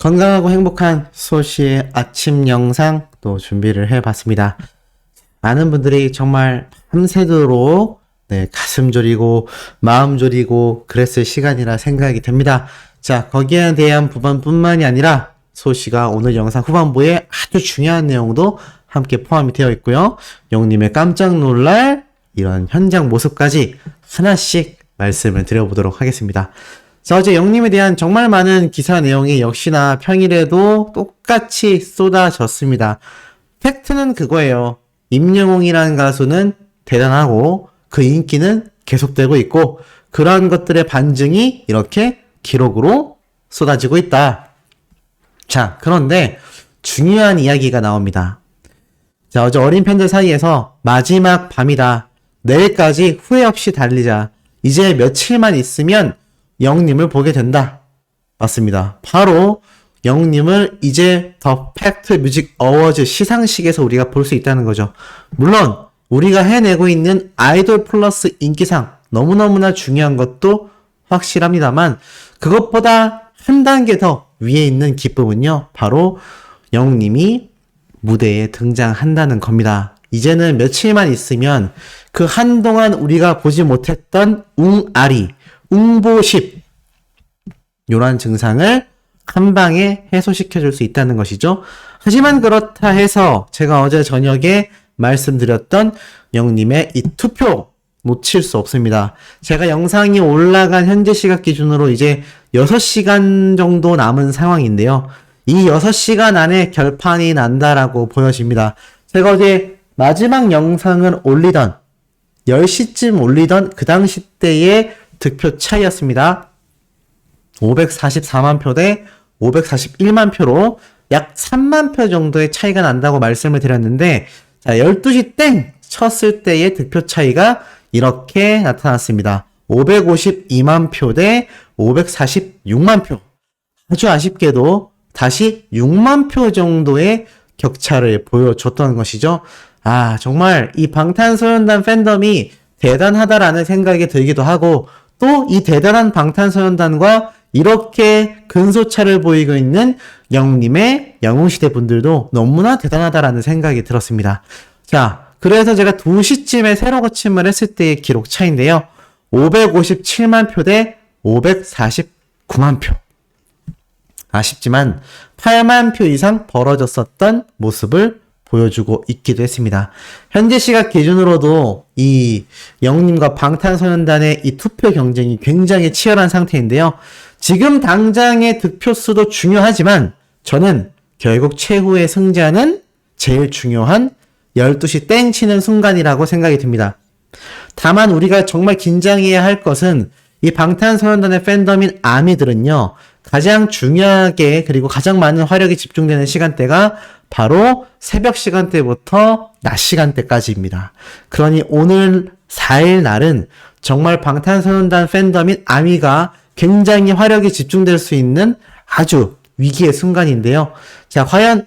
건강하고 행복한 소시의 아침 영상 또 준비를 해봤습니다. 많은 분들이 정말 밤새도록 가슴 졸이고 마음 졸이고 그랬을 시간이라 생각이 됩니다. 자, 거기에 대한 부분뿐만이 아니라 소시가 오늘 영상 후반부에 아주 중요한 내용도 함께 포함이 되어 있고요. 영님의 깜짝 놀랄 이런 현장 모습까지 하나씩 말씀을 드려보도록 하겠습니다. 자, 어제 영님에 대한 정말 많은 기사 내용이 역시나 평일에도 똑같이 쏟아졌습니다. 팩트는 그거예요. 임영웅이라는 가수는 대단하고 그 인기는 계속되고 있고 그러한 것들의 반증이 이렇게 기록으로 쏟아지고 있다. 자, 그런데 중요한 이야기가 나옵니다. 자, 어제 어린 팬들 사이에서 마지막 밤이다. 내일까지 후회 없이 달리자. 이제 며칠만 있으면 영님을 보게 된다. 맞습니다. 바로 영님을 이제 더 팩트 뮤직 어워즈 시상식에서 우리가 볼 수 있다는 거죠. 물론 우리가 해내고 있는 아이돌 플러스 인기상 너무너무나 중요한 것도 확실합니다만 그것보다 한 단계 더 위에 있는 기쁨은요. 바로 영님이 무대에 등장한다는 겁니다. 이제는 며칠만 있으면 그 한동안 우리가 보지 못했던 웅아리, 웅보십 요런 증상을 한 방에 해소시켜줄 수 있다는 것이죠. 하지만 그렇다 해서 제가 어제 저녁에 말씀드렸던 영님의 이 투표 놓칠 수 없습니다. 제가 영상이 올라간 현재 시각 기준으로 이제 6시간 정도 남은 상황인데요. 이 6시간 안에 결판이 난다라고 보여집니다. 제가 어제 마지막 영상을 올리던 10시쯤 올리던 그 당시 때의 득표 차이였습니다. 544만 표 대 541만 표로 약 3만 표 정도의 차이가 난다고 말씀을 드렸는데 자, 12시 땡 쳤을 때의 득표 차이가 이렇게 나타났습니다. 552만 표 대 546만 표. 아주 아쉽게도 다시 6만 표 정도의 격차를 보여줬던 것이죠. 아, 정말 이 방탄소년단 팬덤이 대단하다라는 생각이 들기도 하고 또 이 대단한 방탄소년단과 이렇게 근소차를 보이고 있는 영님의 영웅시대 분들도 너무나 대단하다라는 생각이 들었습니다. 자, 그래서 제가 2시쯤에 새로 거침을 했을 때의 기록 차인데요. 557만 표 대 549만 표. 아쉽지만 8만 표 이상 벌어졌었던 모습을 보여주고 있기도 했습니다. 현재 시각 기준으로도 이 영웅님과 방탄소년단의 이 투표 경쟁이 굉장히 치열한 상태인데요. 지금 당장의 득표수도 중요하지만 저는 결국 최후의 승자는 제일 중요한 12시 땡 치는 순간이라고 생각이 듭니다. 다만 우리가 정말 긴장해야 할 것은 이 방탄소년단의 팬덤인 아미들은요. 가장 중요하게 그리고 가장 많은 화력이 집중되는 시간대가 바로 새벽 시간대부터 낮 시간대까지입니다. 그러니 오늘 4일 날은 정말 방탄소년단 팬덤인 아미가 굉장히 화력이 집중될 수 있는 아주 위기의 순간인데요. 자, 과연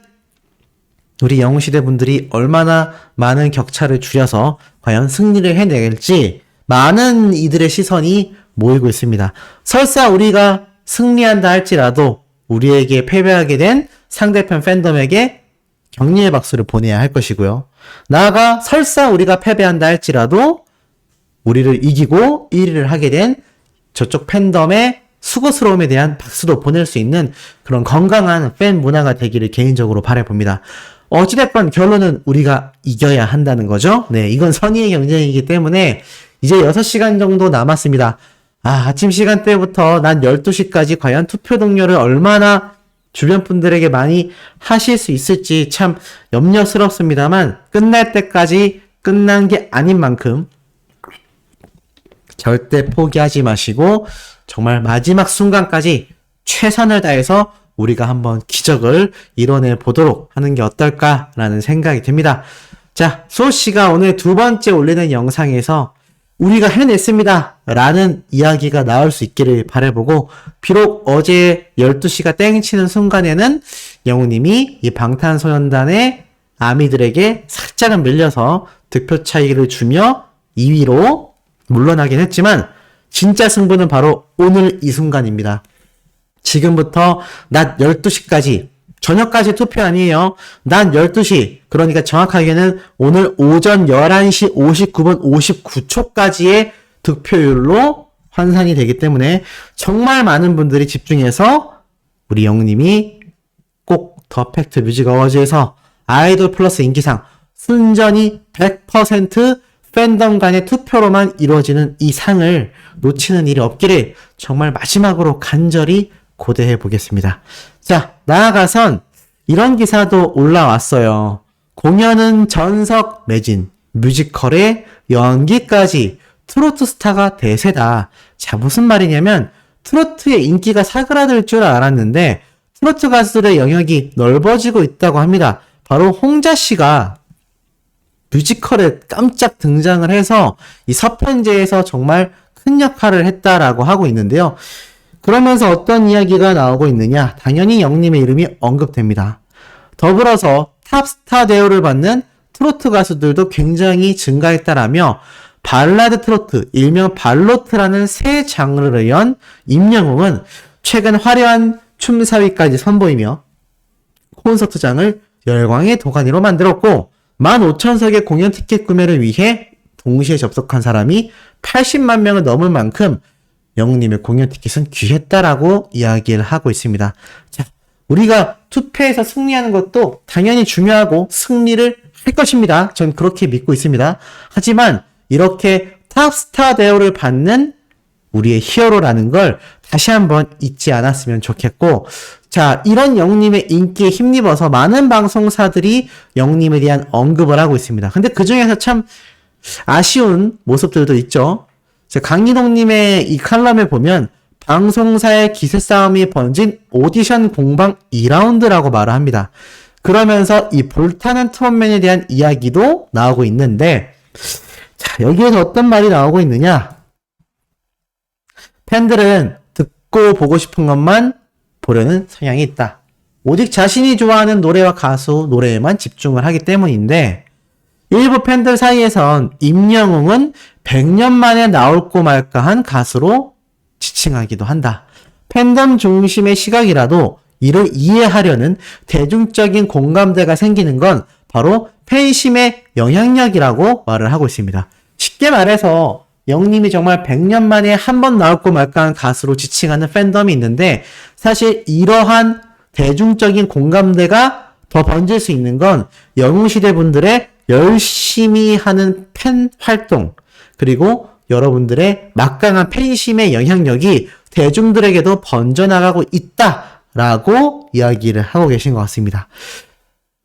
우리 영웅시대 분들이 얼마나 많은 격차를 줄여서 과연 승리를 해낼지 많은 이들의 시선이 모이고 있습니다. 설사 우리가 승리한다 할지라도 우리에게 패배하게 된 상대편 팬덤에게 격려의 박수를 보내야 할 것이고요. 나아가 설사 우리가 패배한다 할지라도 우리를 이기고 1위를 하게 된 저쪽 팬덤의 수고스러움에 대한 박수도 보낼 수 있는 그런 건강한 팬 문화가 되기를 개인적으로 바라봅니다. 어찌됐건 결론은 우리가 이겨야 한다는 거죠. 네, 이건 선의의 경쟁이기 때문에 이제 6시간 정도 남았습니다. 아침 시간대부터 난 12시까지 과연 투표 동료를 얼마나 주변 분들에게 많이 하실 수 있을지 참 염려스럽습니다만 끝날 때까지 끝난 게 아닌 만큼 절대 포기하지 마시고 정말 마지막 순간까지 최선을 다해서 우리가 한번 기적을 이뤄내 보도록 하는 게 어떨까라는 생각이 듭니다. 자, 소씨가 오늘 2번째 올리는 영상에서 우리가 해냈습니다 라는 이야기가 나올 수 있기를 바라보고 비록 어제 12시가 땡 치는 순간에는 영웅님이 이 방탄소년단의 아미들에게 살짝은 밀려서 득표 차이를 주며 2위로 물러나긴 했지만 진짜 승부는 바로 오늘 이 순간입니다. 지금부터 낮 12시까지, 저녁까지 투표 아니에요. 낮 12시, 그러니까 정확하게는 오늘 오전 11시 59분 59초까지의 득표율로 환산이 되기 때문에 정말 많은 분들이 집중해서 우리 영님이 꼭 더 팩트 뮤직 어워즈에서 아이돌 플러스 인기상 순전히 100% 팬덤 간의 투표로만 이루어지는 이 상을 놓치는 일이 없기를 정말 마지막으로 간절히 고대해 보겠습니다. 자, 나아가선 이런 기사도 올라왔어요. 공연은 전석 매진, 뮤지컬의 연기까지 트로트 스타가 대세다. 자, 무슨 말이냐면 트로트의 인기가 사그라들 줄 알았는데 트로트 가수들의 영역이 넓어지고 있다고 합니다. 바로 홍자 씨가 뮤지컬에 깜짝 등장을 해서 이 서편제에서 정말 큰 역할을 했다라고 하고 있는데요. 그러면서 어떤 이야기가 나오고 있느냐? 당연히 영님의 이름이 언급됩니다. 더불어서 탑스타 대우를 받는 트로트 가수들도 굉장히 증가했다라며 발라드 트로트, 일명 발로트라는 새 장르를 연 임영웅은 최근 화려한 춤사위까지 선보이며 콘서트장을 열광의 도가니로 만들었고 15,000석의 공연 티켓 구매를 위해 동시에 접속한 사람이 80만 명을 넘을 만큼 영웅님의 공연 티켓은 귀했다라고 이야기를 하고 있습니다. 자, 우리가 투표에서 승리하는 것도 당연히 중요하고 승리를 할 것입니다. 전 그렇게 믿고 있습니다. 하지만 이렇게 탑스타 대우를 받는 우리의 히어로라는 걸 다시 한번 잊지 않았으면 좋겠고, 자, 이런 영웅님의 인기에 힘입어서 많은 방송사들이 영웅님에 대한 언급을 하고 있습니다. 근데 그 중에서 참 아쉬운 모습들도 있죠. 강희동님의 이 칼럼에 보면 방송사의 기세 싸움이 번진 오디션 공방 2라운드라고 말을 합니다. 그러면서 이 불타는 트롯맨에 대한 이야기도 나오고 있는데, 자, 여기에서 어떤 말이 나오고 있느냐? 팬들은 듣고 보고 싶은 것만 보려는 성향이 있다. 오직 자신이 좋아하는 노래와 가수, 노래에만 집중을 하기 때문인데, 일부 팬들 사이에선 임영웅은 100년 만에 나올고 말까한 가수로 지칭하기도 한다. 팬덤 중심의 시각이라도 이를 이해하려는 대중적인 공감대가 생기는 건 바로 팬심의 영향력이라고 말을 하고 있습니다. 쉽게 말해서 영님이 정말 100년 만에 한 번 나올고 말까한 가수로 지칭하는 팬덤이 있는데, 사실 이러한 대중적인 공감대가 더 번질 수 있는 건 영웅시대 분들의 열심히 하는 팬 활동, 그리고 여러분들의 막강한 팬심의 영향력이 대중들에게도 번져나가고 있다라고 이야기를 하고 계신 것 같습니다.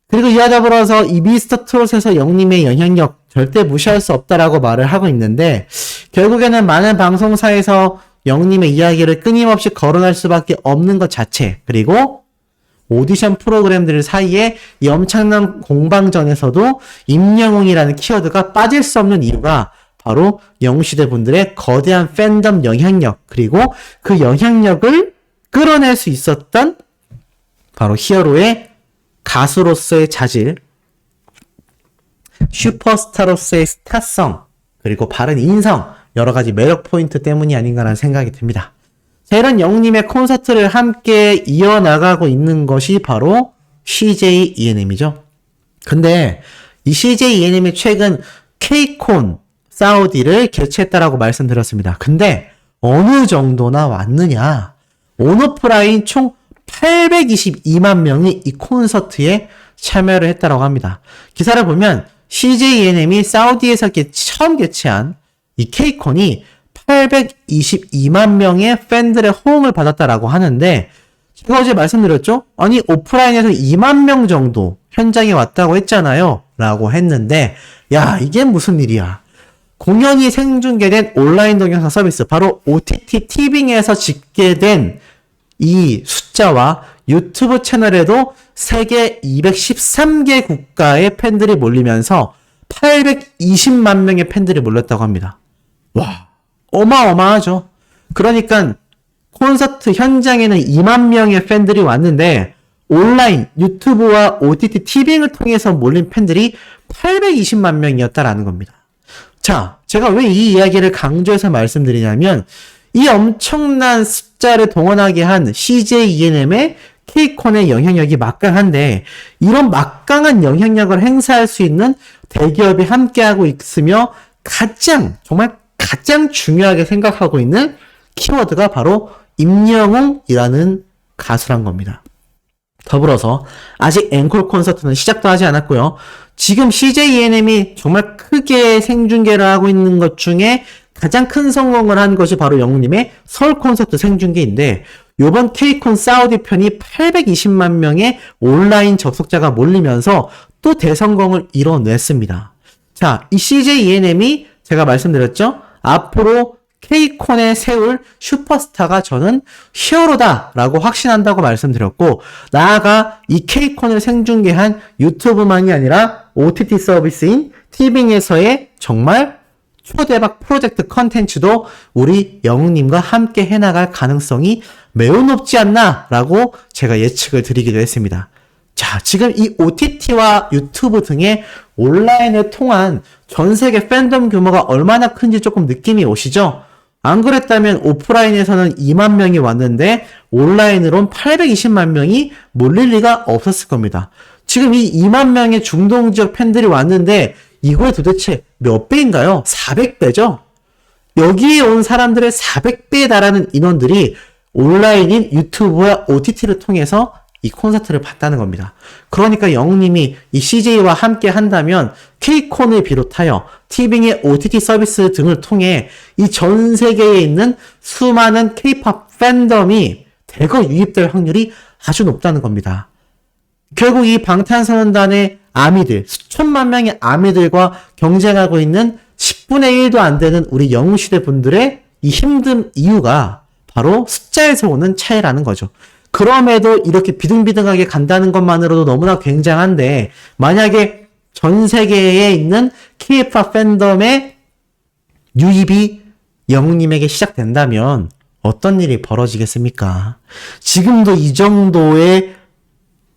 그리고 이와 더불어서 이 미스터 트롯에서 영님의 영향력 절대 무시할 수 없다라고 말을 하고 있는데, 결국에는 많은 방송사에서 영님의 이야기를 끊임없이 거론할 수밖에 없는 것 자체, 그리고 오디션 프로그램들 사이에 이 엄청난 공방전에서도 임영웅이라는 키워드가 빠질 수 없는 이유가 바로 영웅시대 분들의 거대한 팬덤 영향력, 그리고 그 영향력을 끌어낼 수 있었던 바로 히어로의 가수로서의 자질, 슈퍼스타로서의 스타성, 그리고 바른 인성, 여러 가지 매력 포인트 때문이 아닌가라는 생각이 듭니다. 자, 이런 영웅님의 콘서트를 함께 이어나가고 있는 것이 바로 CJ ENM이죠. 근데 이 CJ ENM이 최근 K-콘 사우디를 개최했다라고 말씀드렸습니다. 근데 어느 정도나 왔느냐? 온오프라인 총 822만 명이 이 콘서트에 참여를 했다라고 합니다. 기사를 보면 CJ ENM이 사우디에서 처음 개최한 이 K-콘이 822만 명의 팬들의 호응을 받았다라고 하는데, 제가 어제 말씀드렸죠? 아니, 오프라인에서 2만 명 정도 현장에 왔다고 했잖아요. 라고 했는데, 야, 이게 무슨 일이야. 공연이 생중계된 온라인 동영상 서비스, 바로 OTT 티빙에서 집계된 이 숫자와 유튜브 채널에도 세계 213개 국가의 팬들이 몰리면서 820만 명의 팬들이 몰렸다고 합니다. 와, 어마어마하죠. 그러니까 콘서트 현장에는 2만 명의 팬들이 왔는데 온라인, 유튜브와 OTT 티빙을 통해서 몰린 팬들이 820만 명이었다라는 겁니다. 자, 제가 왜 이 이야기를 강조해서 말씀드리냐면 이 엄청난 숫자 접속자를 동원하게 한 CJ ENM의 K콘의 영향력이 막강한데 이런 막강한 영향력을 행사할 수 있는 대기업이 함께하고 있으며 정말 가장 중요하게 생각하고 있는 키워드가 바로 임영웅이라는 가수란 겁니다. 더불어서 아직 앵콜 콘서트는 시작도 하지 않았고요. 지금 CJ ENM이 정말 크게 생중계를 하고 있는 것 중에 가장 큰 성공을 한 것이 바로 영웅님의 서울 콘서트 생중계인데 요번 K콘 사우디 편이 820만 명의 온라인 접속자가 몰리면서 또 대성공을 이뤄냈습니다. 자, 이 CJ ENM이 제가 말씀드렸죠? 앞으로 K콘에 세울 슈퍼스타가 저는 히어로다라고 확신한다고 말씀드렸고 나아가 이 K콘을 생중계한 유튜브만이 아니라 OTT 서비스인 티빙에서의 정말 초대박 프로젝트 컨텐츠도 우리 영웅님과 함께 해나갈 가능성이 매우 높지 않나라고 제가 예측을 드리기도 했습니다. 자, 지금 이 OTT와 유튜브 등의 온라인을 통한 전 세계 팬덤 규모가 얼마나 큰지 조금 느낌이 오시죠? 안 그랬다면 오프라인에서는 2만 명이 왔는데 온라인으론 820만 명이 몰릴 리가 없었을 겁니다. 지금 이 2만 명의 중동 지역 팬들이 왔는데 이거에 도대체 몇 배인가요? 400배죠? 여기에 온 사람들의 400배에 달하는 인원들이 온라인인 유튜브와 OTT를 통해서 이 콘서트를 봤다는 겁니다. 그러니까 영웅님이 이 CJ와 함께 한다면 K콘을 비롯하여 티빙의 OTT 서비스 등을 통해 이 전 세계에 있는 수많은 K-POP 팬덤이 대거 유입될 확률이 아주 높다는 겁니다. 결국 이 방탄소년단의 아미들, 수천만 명의 아미들과 경쟁하고 있는 10분의 1도 안 되는 우리 영웅시대 분들의 이 힘든 이유가 바로 숫자에서 오는 차이라는 거죠. 그럼에도 이렇게 비등비등하게 간다는 것만으로도 너무나 굉장한데 만약에 전 세계에 있는 K-POP 팬덤의 유입이 영웅님에게 시작된다면 어떤 일이 벌어지겠습니까? 지금도 이 정도의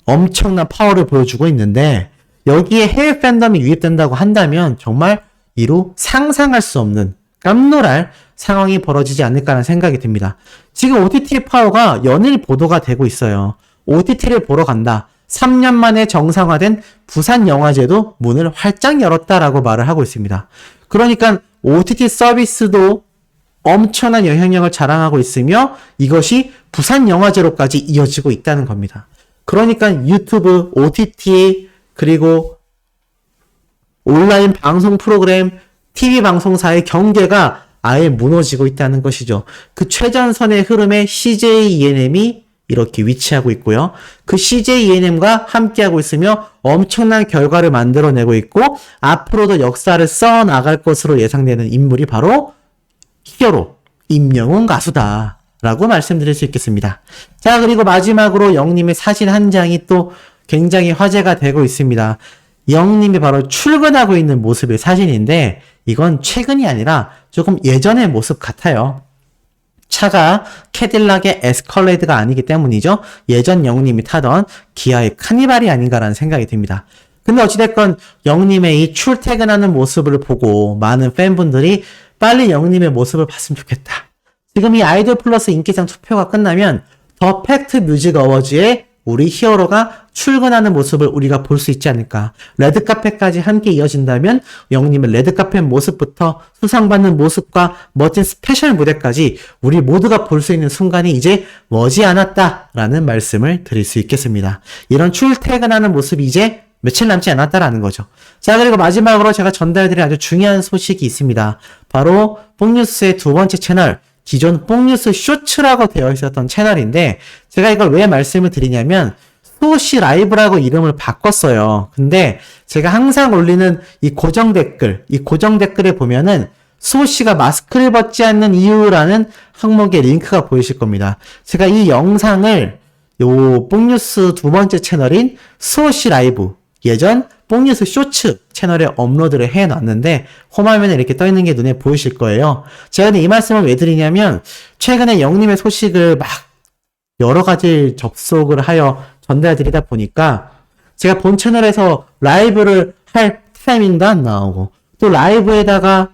엄청난 파워를 보여주고 있는데 여기에 해외 팬덤이 유입된다고 한다면 정말 이루 상상할 수 없는 깜놀할 상황이 벌어지지 않을까라는 생각이 듭니다. 지금 OTT 파워가 연일 보도가 되고 있어요. OTT를 보러 간다. 3년 만에 정상화된 부산영화제도 문을 활짝 열었다라고 말을 하고 있습니다. 그러니까 OTT 서비스도 엄청난 영향력을 자랑하고 있으며 이것이 부산영화제로까지 이어지고 있다는 겁니다. 그러니까 유튜브, OTT, 그리고 온라인 방송 프로그램, TV 방송사의 경계가 아예 무너지고 있다는 것이죠. 그 최전선의 흐름에 CJ ENM이 이렇게 위치하고 있고요. 그 CJ ENM과 함께하고 있으며 엄청난 결과를 만들어내고 있고 앞으로도 역사를 써나갈 것으로 예상되는 인물이 바로 히어로 임영웅 가수다 라고 말씀드릴 수 있겠습니다. 자, 그리고 마지막으로 영님의 사진 한 장이 또 굉장히 화제가 되고 있습니다. 영님이 바로 출근하고 있는 모습의 사진인데 이건 최근이 아니라 조금 예전의 모습 같아요. 차가 캐딜락의 에스컬레이드가 아니기 때문이죠. 예전 영님이 타던 기아의 카니발이 아닌가라는 생각이 듭니다. 근데 어찌됐건 영님의 이 출퇴근하는 모습을 보고 많은 팬분들이 빨리 영님의 모습을 봤으면 좋겠다. 지금 이 아이돌 플러스 인기상 투표가 끝나면 더 팩트 뮤직 어워즈에 우리 히어로가 출근하는 모습을 우리가 볼 수 있지 않을까. 레드카펫까지 함께 이어진다면 영님의 레드카펫 모습부터 수상받는 모습과 멋진 스페셜 무대까지 우리 모두가 볼 수 있는 순간이 이제 머지않았다라는 말씀을 드릴 수 있겠습니다. 이런 출퇴근하는 모습이 이제 며칠 남지 않았다라는 거죠. 자, 그리고 마지막으로 제가 전달드릴 아주 중요한 소식이 있습니다. 바로 뽕뉴스의 두 번째 채널, 기존 뽕뉴스 쇼츠라고 되어 있었던 채널인데 제가 이걸 왜 말씀을 드리냐면 수호씨 라이브라고 이름을 바꿨어요. 근데 제가 항상 올리는 이 고정 댓글에 보면은 수호씨가 마스크를 벗지 않는 이유라는 항목의 링크가 보이실 겁니다. 제가 이 영상을 요 뽕뉴스 두 번째 채널인 수호씨 라이브 예전 뽕뉴스 쇼츠 채널에 업로드를 해놨는데 홈화면에 이렇게 떠있는 게 눈에 보이실 거예요. 제가 근데 이 말씀을 왜 드리냐면 최근에 영님의 소식을 막 여러 가지 접속을 하여 전달드리다 보니까 제가 본 채널에서 라이브를 할 타이밍도 안 나오고 또 라이브에다가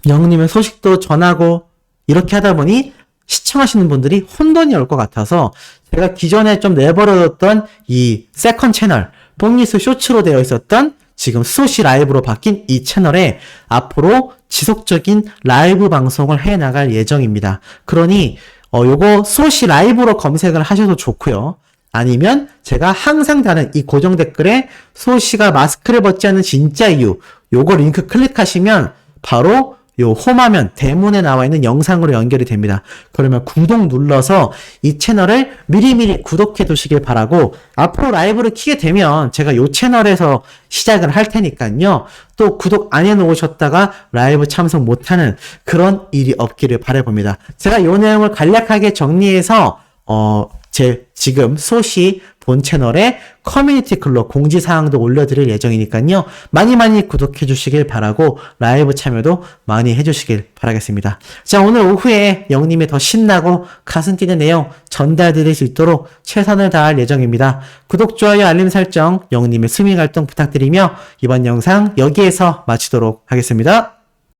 영님의 소식도 전하고 이렇게 하다 보니 시청하시는 분들이 혼돈이 올 것 같아서 제가 기존에 좀 내버려뒀던 이 세컨 채널, 뽕니스 쇼츠로 되어 있었던 지금 수시 라이브로 바뀐 이 채널에 앞으로 지속적인 라이브 방송을 해 나갈 예정입니다. 그러니 요거 수시 라이브로 검색을 하셔도 좋고요. 아니면 제가 항상 다는 이 고정 댓글에 수시가 마스크를 벗지 않는 진짜 이유 요거 링크 클릭하시면 바로 요 홈화면 대문에 나와 있는 영상으로 연결이 됩니다. 그러면 구독 눌러서 이 채널을 미리미리 구독해 두시길 바라고 앞으로 라이브를 키게 되면 제가 요 채널에서 시작을 할 테니까요. 또 구독 안 해놓으셨다가 라이브 참석 못하는 그런 일이 없기를 바라봅니다. 제가 요 내용을 간략하게 정리해서 제 지금 소시 본 채널에 커뮤니티 글로 공지사항도 올려드릴 예정이니까요. 많이 구독해 주시길 바라고 라이브 참여도 많이 해주시길 바라겠습니다. 자, 오늘 오후에 영님의 더 신나고 가슴 뛰는 내용 전달드릴 수 있도록 최선을 다할 예정입니다. 구독, 좋아요, 알림 설정, 영님의 스밍 활동 부탁드리며 이번 영상 여기에서 마치도록 하겠습니다.